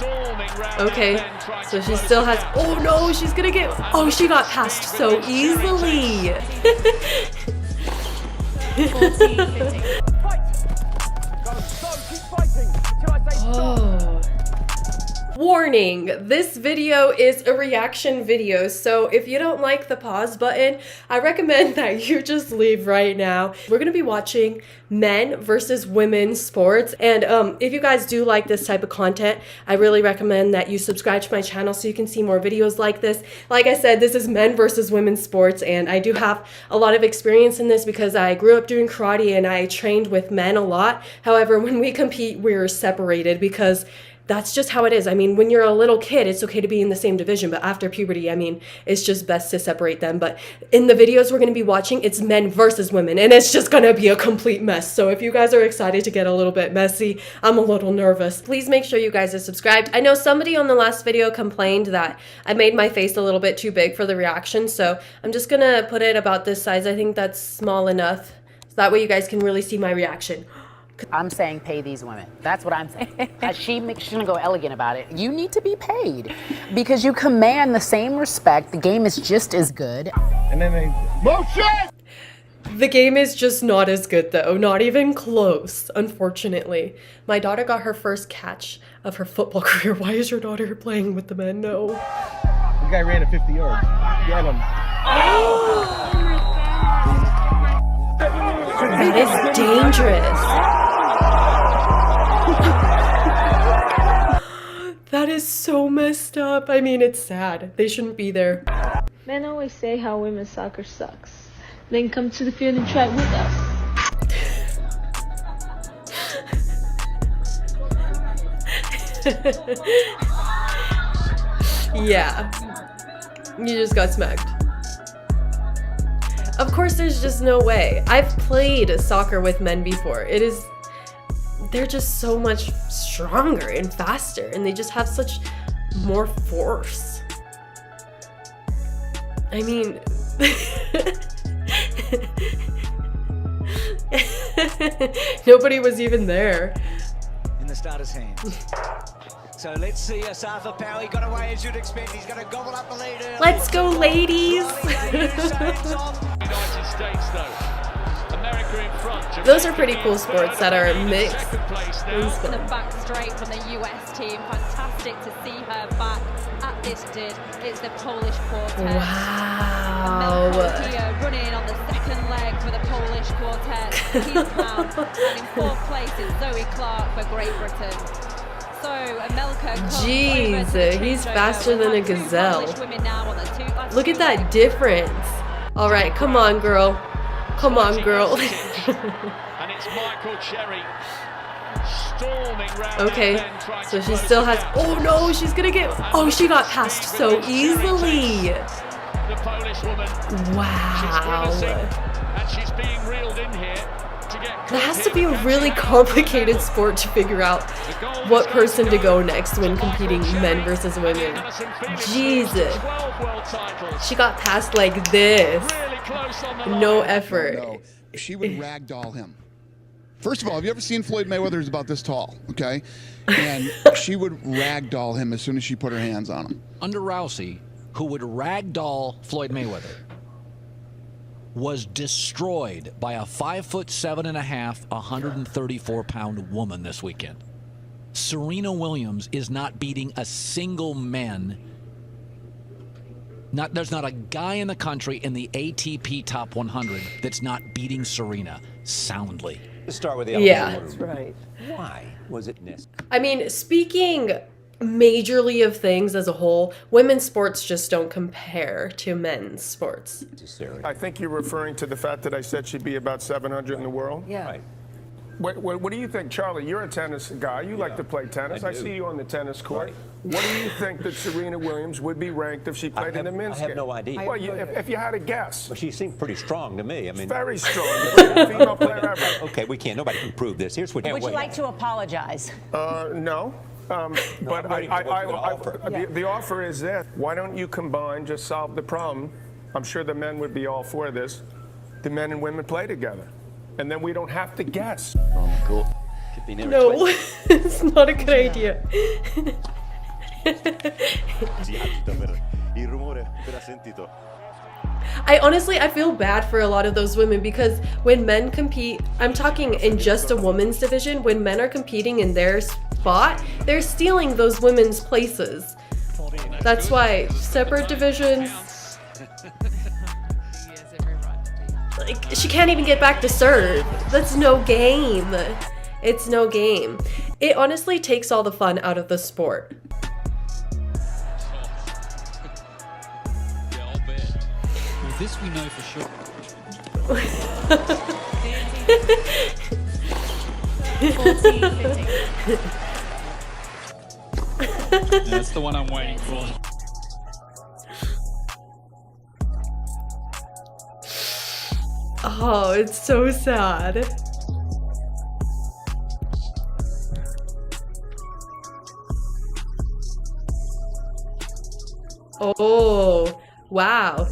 Okay, so she still has, oh no, she's gonna get, oh, she got past so easily. Oh. Warning, this video is a reaction video, so if you don't like the pause button, I recommend that you just leave right now. We're gonna be watching men versus women sports, and if you guys do like this type of content, I really recommend that you subscribe to my channel so you can see more videos like this. Like I said, this is men versus women sports, and I do have a lot of experience in this because I grew up doing karate and I trained with men a lot. However, when we compete, we're separated because that's just how it is. I mean, when you're a little kid, it's okay to be in the same division, but after puberty, I mean, it's just best to separate them. But in the videos we're gonna be watching, it's men versus women, and it's just gonna be a complete mess. So if you guys are excited to get a little bit messy, I'm a little nervous. Please make sure you guys are subscribed. I know somebody on the last video complained that I made my face a little bit too big for the reaction, so I'm just gonna put it about this size. I think that's small enough, so that way you guys can really see my reaction. I'm saying pay these women. That's what I'm saying. She's gonna go elegant about it. You need to be paid because you command the same respect. The game is just as good. And then they motion. The game is just not as good though, not even close, unfortunately. My daughter got her first catch of her football career. Why is your daughter playing with the men? No. The guy ran at 50 yards. Get him. That is dangerous. That is so messed up. I mean, it's sad. They shouldn't be there. Men always say how women's soccer sucks. Then come to the field and try it with us. Yeah. You just got smacked. Of course, there's just no way. I've played soccer with men before. They're just so much stronger and faster, and they just have such more force. I mean, nobody was even there. In the starter's hands. So let's see Asafa Power. He got away as you'd expect. He's going to gobble up the lead early. Let's go, ladies. United States, though. America in front. Those are pretty cool sports that are mixed. In the back straight from the US team. Fantastic to see her back at this did. It's the Polish quartet. Wow. Here running on the second leg for the Polish quartet. Keith Pound. And in fourth place is Zoe Clark for Great Britain. So Amelka. Jeez, he's faster than a gazelle. Look at that difference. All right, come on, girl. Come on, girl. And it's Michael Cherry storming round. Okay, so she still has, oh no, she's gonna get, oh, she got past so easily. The Polish woman. Wow. And she's being reeled in here. That has to be a really complicated sport to figure out what person to go next when competing men versus women. Jesus. She got past like this. No effort. No, she would ragdoll him. First of all, have you ever seen Floyd Mayweather? Is about this tall, okay? And she would ragdoll him as soon as she put her hands on him. Under Rousey, who would ragdoll Floyd Mayweather, was destroyed by a 5'7.5", 134-pound woman this weekend. Serena Williams is not beating a single man. There's not a guy in the country in the ATP Top 100 that's not beating Serena soundly. Let's start with the That's right. Why was it necessary? I mean, speaking majorly of things as a whole, women's sports just don't compare to men's sports. I think you're referring to the fact that I said she'd be about 700 in the world? Yeah. Right. What do you think, Charlie? You're a tennis guy. You like to play tennis. I see you on the tennis court. Right. What do you think that Serena Williams would be ranked if she played in the men's game? I have no idea. Well, if you had a guess. Well, she seemed pretty strong to me. I mean, very strong. Female player ever. Okay, nobody can prove this. Here's what. Would you like to apologize? No. But the offer is this. Why don't you combine, just solve the problem? I'm sure the men would be all for this. The men and women play together. And then we don't have to guess. Cool. No, it's not a good idea. I feel bad for a lot of those women because when men compete, I'm talking in just a women's division, when men are competing in their spot, they're stealing those women's places. That's why separate divisions, like, she can't even get back to serve. That's no game. It's no game. It honestly takes all the fun out of the sport. This we know for sure. That's the one I'm waiting for. Oh, it's so sad. Oh, wow.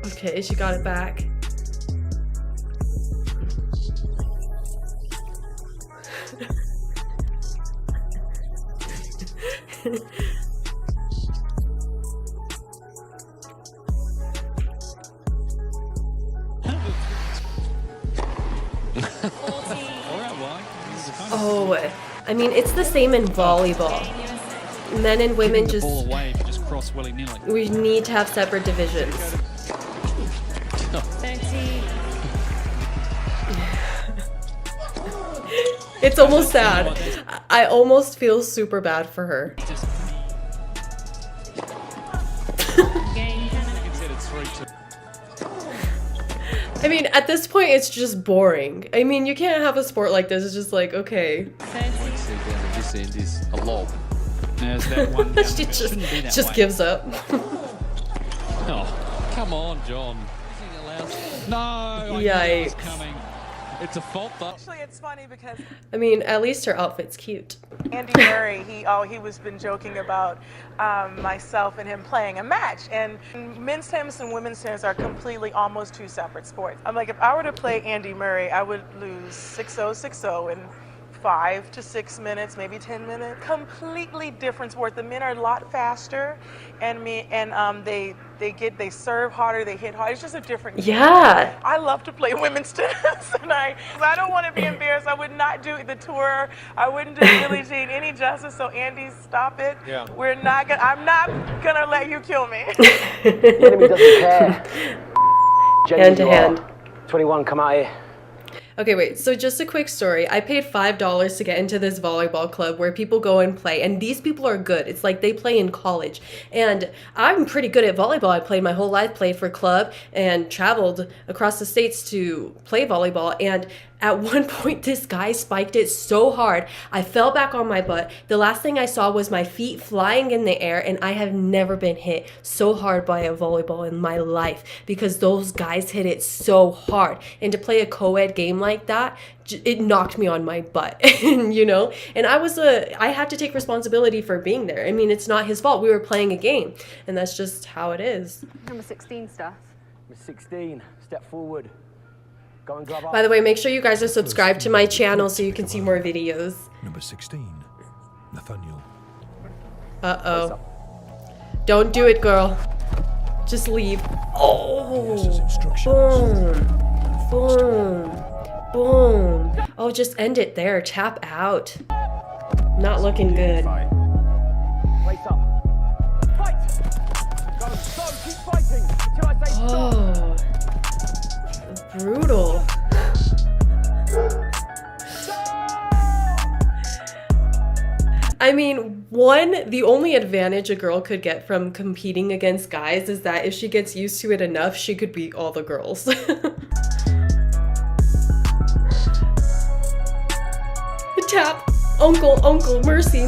Okay, she got it back. Oh, I mean, it's the same in volleyball. Men and women just cross willy-nilly. We need to have separate divisions. It's almost sad. I almost feel super bad for her. I mean, at this point, it's just boring. I mean, you can't have a sport like this. It's just like, okay. A lob. There's that one. She just gives up. Oh, come on, John. No, yikes. Coming. It's a fault though. Actually, it's funny because I mean, at least her outfit's cute. Andy Murray, he was been joking about myself and him playing a match. And men's tennis and women's tennis are completely almost two separate sports. I'm like, if I were to play Andy Murray, I would lose 6-0, 6-0 in 5 to 6 minutes, maybe 10 minutes. Completely different sport. The men are a lot faster, and they serve harder, they hit harder. It's just a different game. Yeah. I love to play women's tennis, and I don't want to be embarrassed. I would not do the tour. I wouldn't do Billie Jean any justice. So Andy, stop it. Yeah. I'm not gonna let you kill me. The enemy doesn't care. Hand to hand. 21, come out here. Okay, wait, so just a quick story. I paid $5 to get into this volleyball club where people go and play, and these people are good. It's like they play in college. And I'm pretty good at volleyball. I played my whole life, played for club, and traveled across the states to play volleyball. And at one point, this guy spiked it so hard, I fell back on my butt. The last thing I saw was my feet flying in the air, and I have never been hit so hard by a volleyball in my life because those guys hit it so hard. And to play a co-ed game like that, it knocked me on my butt, you know? And I had to take responsibility for being there. I mean, it's not his fault. We were playing a game, and that's just how it is. Number 16 stuff. Number 16, step forward. Go and grab up. By the way, make sure you guys are subscribed to my channel so you can see more videos. Number 16, Nathaniel. Uh-oh. Don't do it, girl. Just leave. Oh! Boom. Boom. Boom. Oh, just end it there. Tap out. Not looking good. Oh. Brutal. I mean, the only advantage a girl could get from competing against guys is that if she gets used to it enough, she could beat all the girls. Tap. Uncle, mercy.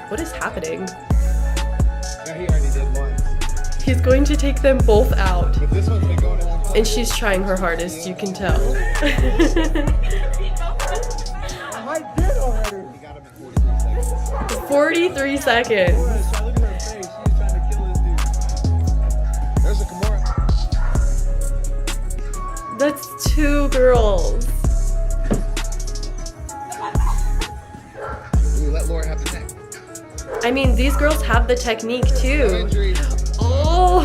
What is happening? Yeah, he already did one. He's going to take them both out. But this one's been going a long time. And she's trying her hardest, you can tell. I did already. He got him in 43 seconds. 43 seconds. Look at her face. She's trying to kill this dude. There's a Kimura. That's 2 girls. I mean, these girls have the technique too. Oh.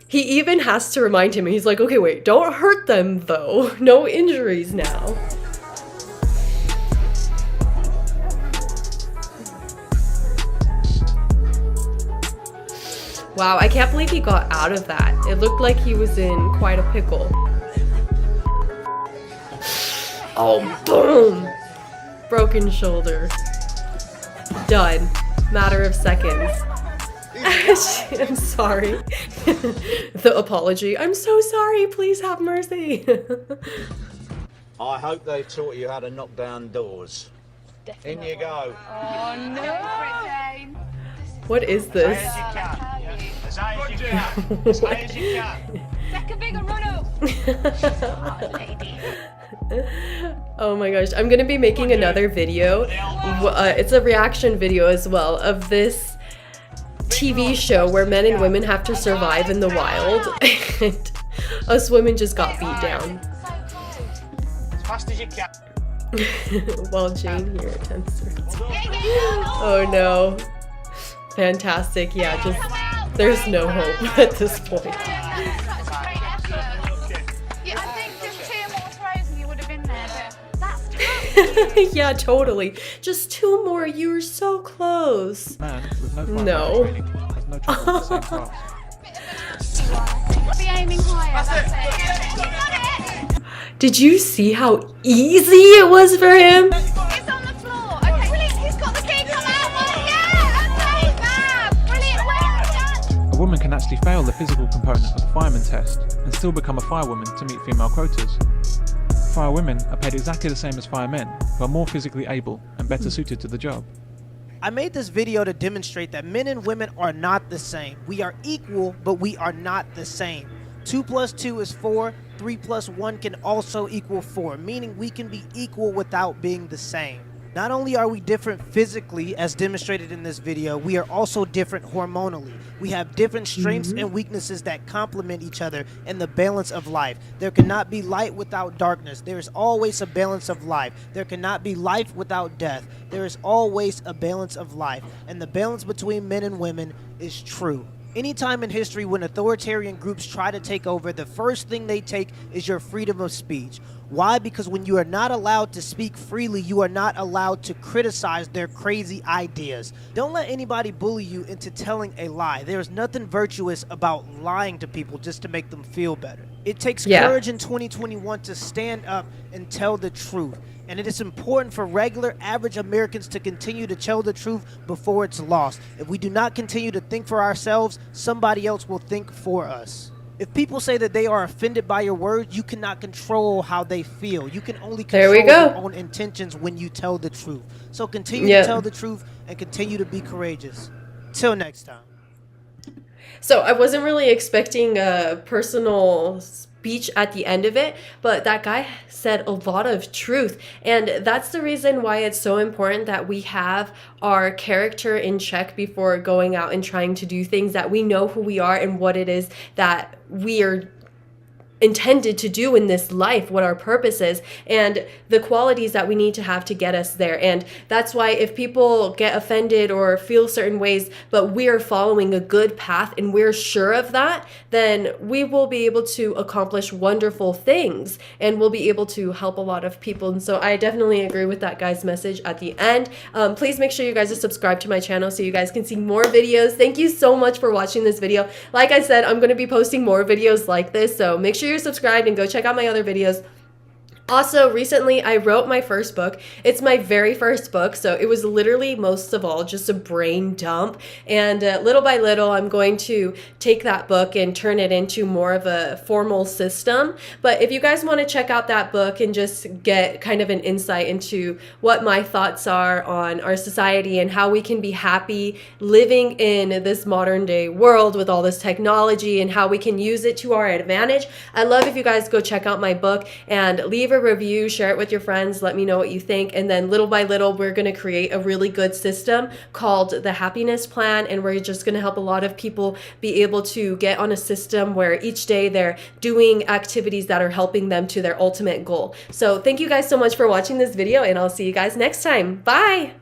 He even has to remind him. He's like, okay, wait, don't hurt them though. No injuries now. Wow, I can't believe he got out of that. It looked like he was in quite a pickle. Oh, boom! Broken shoulder. Done. Matter of seconds. I'm sorry. The apology. I'm so sorry. Please have mercy. I hope they taught you how to knock down doors. Definitely. In you go. Oh no! What is this? As high as you can. As high as you can. Take a bigger run up. Oh my gosh, I'm gonna be making another video. It's a reaction video as well of this TV show where men and women have to survive in the wild. And us women just got beat down. As fast as you can. While Jane here attempts to. Oh no. Fantastic. Yeah, just there's no hope at this point. Yeah, I think just 2 more throws and you would have been there, but that's tough. Yeah, totally. Just 2 more. You were so close. Man with no firefighter No. training has no trouble with the same task. Be aiming higher. That's it. Did you see how easy it was for him? It's on the floor. Okay, brilliant. He's got the key. Come out. Yeah. Okay, fab. Brilliant. Well done. A woman can actually fail the physical component of the fireman test and still become a firewoman to meet female quotas. Firewomen are paid exactly the same as firemen, who are more physically able and better suited to the job. I made this video to demonstrate that men and women are not the same. We are equal, but we are not the same. 2 + 2 is 4, 3 + 1 can also equal 4, meaning we can be equal without being the same. Not only are we different physically, as demonstrated in this video, we are also different hormonally. We have different strengths and weaknesses that complement each other in the balance of life. There cannot be light without darkness. There is always a balance of life. There cannot be life without death. There is always a balance of life. And the balance between men and women is true. Anytime in history when authoritarian groups try to take over, the first thing they take is your freedom of speech. Why? Because when you are not allowed to speak freely, you are not allowed to criticize their crazy ideas. Don't let anybody bully you into telling a lie. There is nothing virtuous about lying to people just to make them feel better. It takes courage in 2021 to stand up and tell the truth. And it is important for regular, average Americans to continue to tell the truth before it's lost. If we do not continue to think for ourselves, somebody else will think for us. If people say that they are offended by your words, you cannot control how they feel. You can only control your own intentions when you tell the truth. So continue to tell the truth and continue to be courageous. Till next time. So I wasn't really expecting a personal speech at the end of it, but that guy said a lot of truth, and that's the reason why it's so important that we have our character in check before going out and trying to do things, that we know who we are and what it is that we are intended to do in this life, what our purpose is, and the qualities that we need to have to get us there. And that's why if people get offended or feel certain ways, but we're following a good path and we're sure of that, then we will be able to accomplish wonderful things and we'll be able to help a lot of people. And so I definitely agree with that guy's message at the end. Please make sure you guys are subscribed to my channel so you guys can see more videos. Thank you so much for watching this video. Like I said, I'm going to be posting more videos like this, so make sure you're subscribed and go check out my other videos. Also, recently I wrote my first book. It's my very first book, so it was literally most of all just a brain dump, and little by little I'm going to take that book and turn it into more of a formal system. But if you guys want to check out that book and just get kind of an insight into what my thoughts are on our society and how we can be happy living in this modern day world with all this technology and how we can use it to our advantage, I'd love if you guys go check out my book and leave a review, share it with your friends, let me know what you think, and then little by little we're going to create a really good system called the Happiness Plan, and we're just going to help a lot of people be able to get on a system where each day they're doing activities that are helping them to their ultimate goal. So thank you guys so much for watching this video, and I'll see you guys next time. Bye!